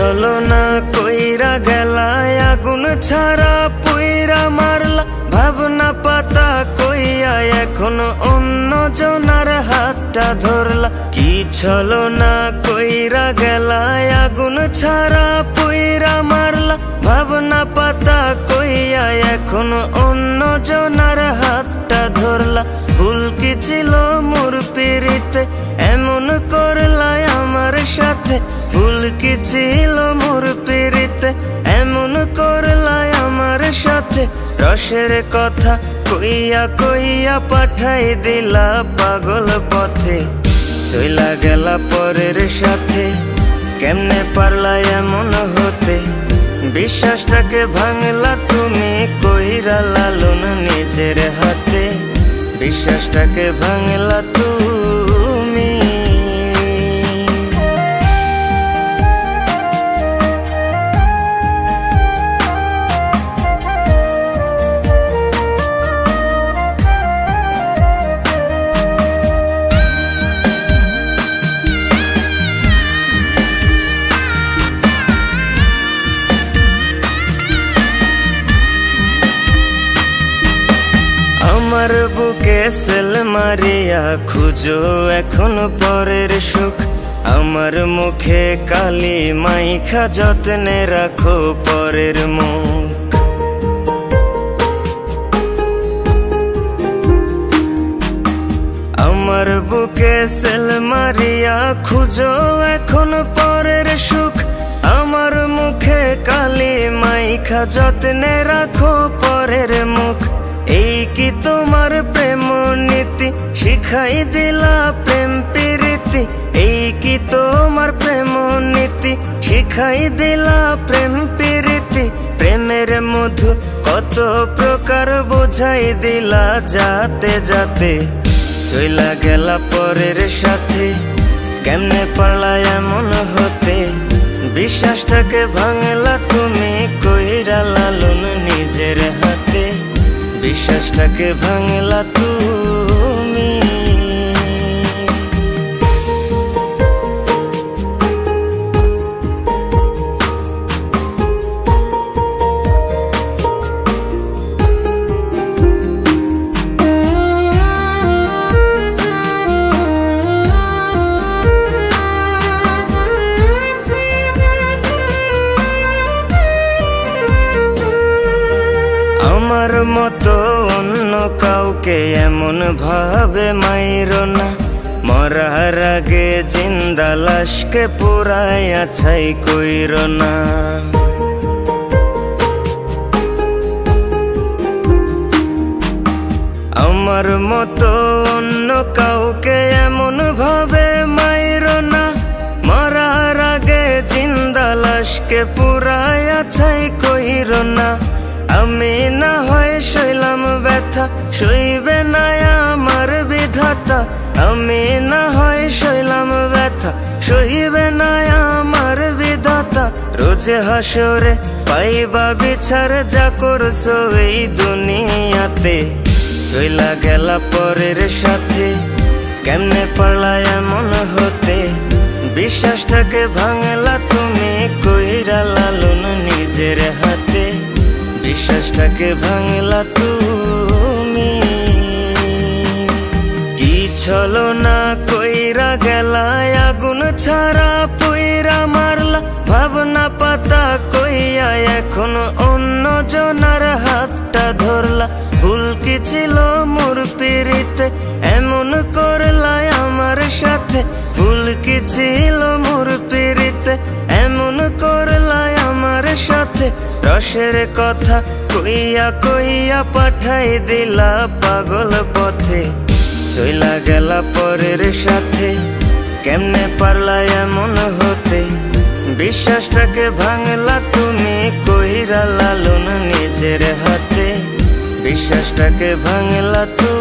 ছলনা কইরা গেলা আগুন ছাড়া পুইরা মারলা ভাবনা পাতা কইয়া এখন অন্য জনার হাতটা ধরলা কি ছলনা কইরা গেলা আগুন ছাড়া পুইরা মারলা ভাবনা পাতা কইয়া এখন অন্য জনার হাতটা ধরলা ভুল কি ছিল মোর পিরিতে এমন করলা আমার সাথে ভুল কি ছিল মোর পিরিতে এমন করলা আমার সাথে রসের কথা কইয়া কইয়া পাঠাই দিলা পাগল পথে চইলা গেলা পরের সাথে কেমনে পারলা এমন হতে বিশ্বাসটাকে ভাঙলা তুমি কইরা লালন নিজের হাতে বিশ্বাসটাকে ভাঙলা তুমি আমার বুকে সেল মারিয়া খুঁজো এখন পরের সুখ আমার মুখে কালি মাইখা যত্নে রাখো পরের মুখ আমার বুকে সেল মারিয়া খুঁজো এখন পরের সুখ আমার মুখে কালি মাইখা যত্নে রাখো পরের মুখ এই কি তোমার প্রেম নীতি শিখাই দিলা প্রেম প্রীতি এই কি তোমার প্রেম নীতি শিখাই দিলা প্রেম প্রীতি প্রেমের মধু কত প্রকার বোঝাই দিলা যাতে যাতে চইলা গেলা পরের সাথে কেমনে পারলা এমন হতে বিশ্বাসটাকে ভাঙলা তুমি কইরা লালন নিজের হাতে বিশ্বাসটাকে ভাঙলা তুমি আমার মতো অন্য কাউকে এমন ভাবে মাইরো না মরার আগে জিন্দা লাশকে পুরাইয়া ছাই কইরো না আমার মতো অন্য কাউকে এমন ভাবে মাইরো না মরার আগে জিন্দা লাশকে পুরাইয়া ছাই কইরো না আমি না হয় সইলাম ব্যথা সইবে না আমার বিধাতা আমি না হয় সইলাম ব্যথা সইবে না আমার বিধাতা রোজে হাসরে পাইবা বিচার যা করছো এই দুনিয়াতে চইলা গেলা পরের সাথে কেমনে পারলা এমন হতে বিশ্বাসটাকে ভাঙলা তুমি কইরা লালন নিজের হাতে বিশ্বাসটাকে ভাঙলা তুমি কি ছলনা কইরা গেলা আগুন ছাড়া পুইরা মারলা ভাবনা পাতা কইয়া এখন অন্য জনার হাতটা ধরলা ভুল কি ছিল মোর পিরিতে এমন করলা আমার সাথে ভুল কি ছিল মোর পিরিতে এমন করলা আমার সাথে রসের কথা কইয়া কইয়া পাঠাই দিলা পাগল পথে চইলা গেলা পরের সাথে কেমনে পারলা এমন হতে বিশ্বাসটাকে ভাঙলা তুমি কইরা লালন নিজের হাতে বিশ্বাসটাকে ভাঙলা তুমি